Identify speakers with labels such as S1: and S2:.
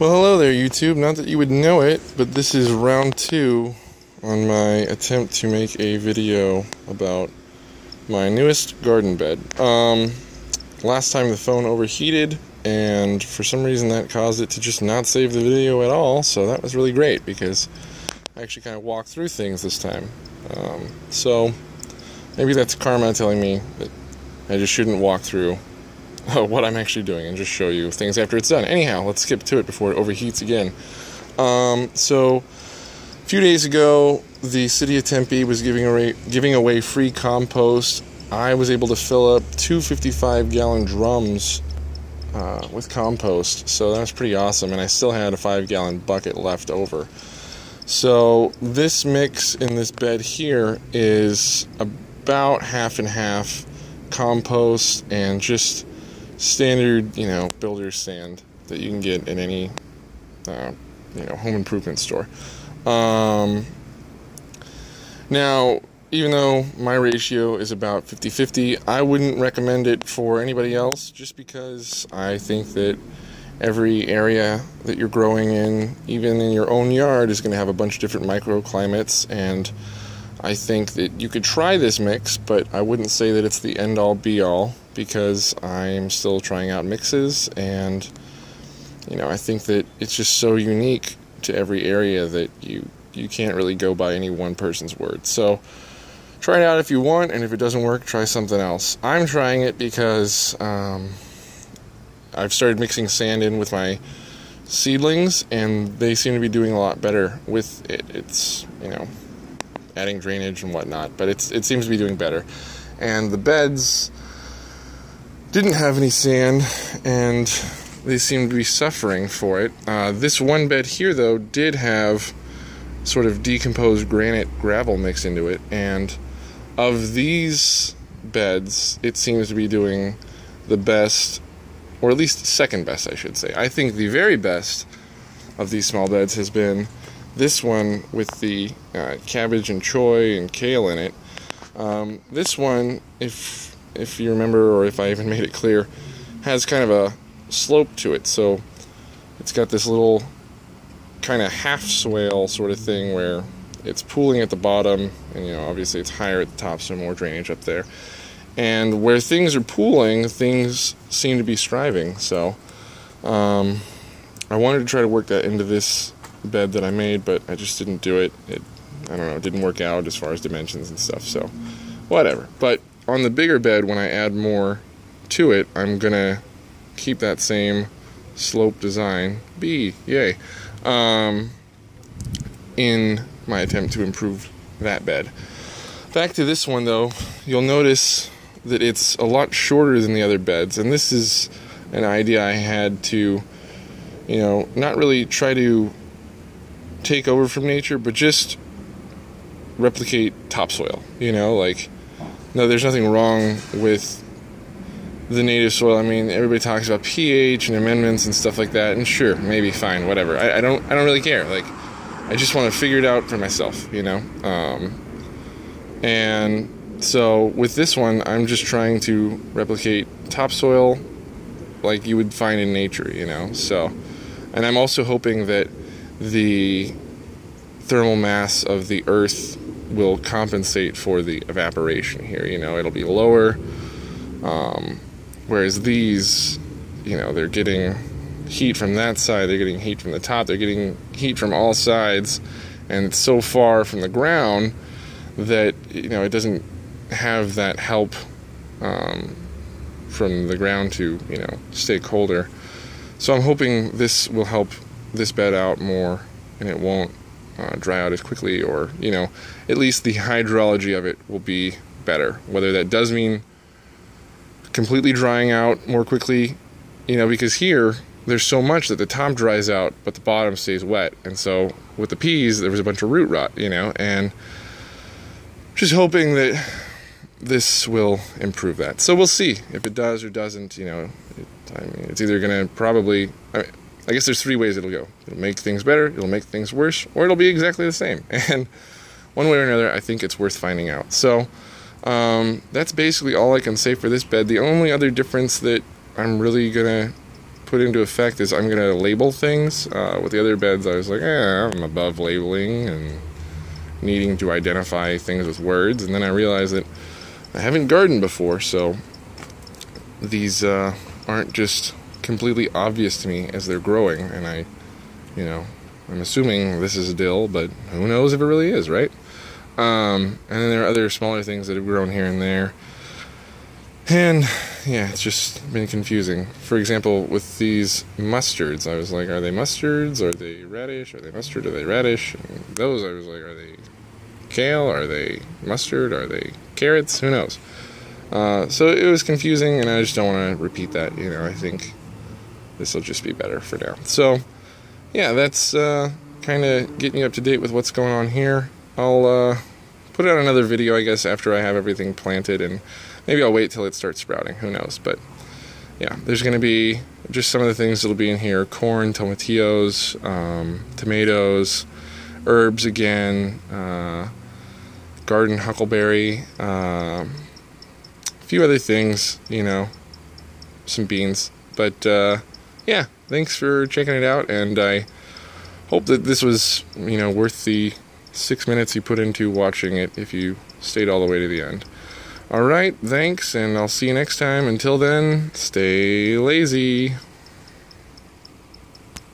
S1: Well, hello there, YouTube. Not that you would know it, but this is round 2 on my attempt to make a video about my newest garden bed. Last time the phone overheated, and for some reason that caused it to just not save the video at all, so that was really great because I actually kind of walked through things this time. So maybe that's karma telling me that I just shouldn't walk through what I'm actually doing and just show you things after it's done. Anyhow, let's skip to it before it overheats again. So a few days ago, the city of Tempe was giving away free compost. I was able to fill up 2 55-gallon drums with compost, so that was pretty awesome, and I still had a 5-gallon bucket left over. So this mix in this bed here is about half and half compost and just standard, builder's sand that you can get in any, home improvement store. Now, even though my ratio is about 50-50, I wouldn't recommend it for anybody else, just because I think that every area that you're growing in, even in your own yard, is going to have a bunch of different microclimates, and I think that you could try this mix, but I wouldn't say that it's the end-all be-all, because I'm still trying out mixes, and I think that it's just so unique to every area that you can't really go by any one person's word. So try it out if you want, and if it doesn't work, try something else. I'm trying it because I've started mixing sand in with my seedlings, and they seem to be doing a lot better with it. It's, adding drainage and whatnot, but it seems to be doing better. And the beds didn't have any sand, and they seem to be suffering for it. This one bed here, though, did have sort of decomposed granite gravel mixed into it, and of these beds, it seems to be doing the best, or at least second best, I should say. I think the very best of these small beds has been this one with the cabbage and choy and kale in it. This one, if you remember, or if I even made it clear, has kind of a slope to it, so it's got this little kind of half swale sort of thing where it's pooling at the bottom, and obviously it's higher at the top, so more drainage up there. And where things are pooling, things seem to be striving. So I wanted to try to work that into this bed that I made, but I just didn't do it. I don't know, it didn't work out as far as dimensions and stuff, so whatever. But on the bigger bed, when I add more to it, I'm gonna keep that same slope design, yay, in my attempt to improve that bed. Back to this one, though, you'll notice that it's a lot shorter than the other beds, and this is an idea I had to, not really try to take over from nature, but just replicate topsoil. No, there's nothing wrong with the native soil. I mean, everybody talks about pH and amendments and stuff like that, and sure, maybe, fine, whatever. I don't really care. I just want to figure it out for myself, and so with this one, I'm just trying to replicate topsoil like you would find in nature, so, and I'm also hoping that the thermal mass of the earth will compensate for the evaporation here. It'll be lower, whereas these, they're getting heat from that side, they're getting heat from the top, they're getting heat from all sides, and it's so far from the ground that, it doesn't have that help from the ground to, stay colder. So I'm hoping this will help this bed out more, and it won't dry out as quickly, or, at least the hydrology of it will be better. Whether that does mean completely drying out more quickly, because here there's so much that the top dries out but the bottom stays wet, and so with the peas there was a bunch of root rot, and just hoping that this will improve that. So we'll see if it does or doesn't. It's either gonna probably, I guess there's 3 ways it'll go. It'll make things better, it'll make things worse, or it'll be exactly the same. And one way or another, I think it's worth finding out. So that's basically all I can say for this bed. The only other difference that I'm really gonna put into effect is I'm going to label things. With the other beds, I was like, I'm above labeling and needing to identify things with words. And then I realized that I haven't gardened before, so these aren't just completely obvious to me as they're growing. And I'm assuming this is dill, but who knows if it really is, right? And then there are other smaller things that have grown here and there. And yeah, it's just been confusing. For example, with these mustards, I was like, are they mustards? Are they radish? Are they mustard? Are they radish? And those, I was like, are they kale? Are they mustard? Are they carrots? Who knows? So it was confusing, and I just don't want to repeat that. I think this will just be better for now. So yeah, that's kind of getting you up to date with what's going on here. I'll put out another video, I guess, after I have everything planted, and maybe I'll wait till it starts sprouting. Who knows? But yeah, there's going to be just some of the things that'll be in here: corn, tomatillos, tomatoes, herbs again, garden huckleberry, a few other things, some beans. But yeah, thanks for checking it out, and I hope that this was, worth the 6 minutes you put into watching it if you stayed all the way to the end. Alright, thanks, and I'll see you next time. Until then, stay lazy.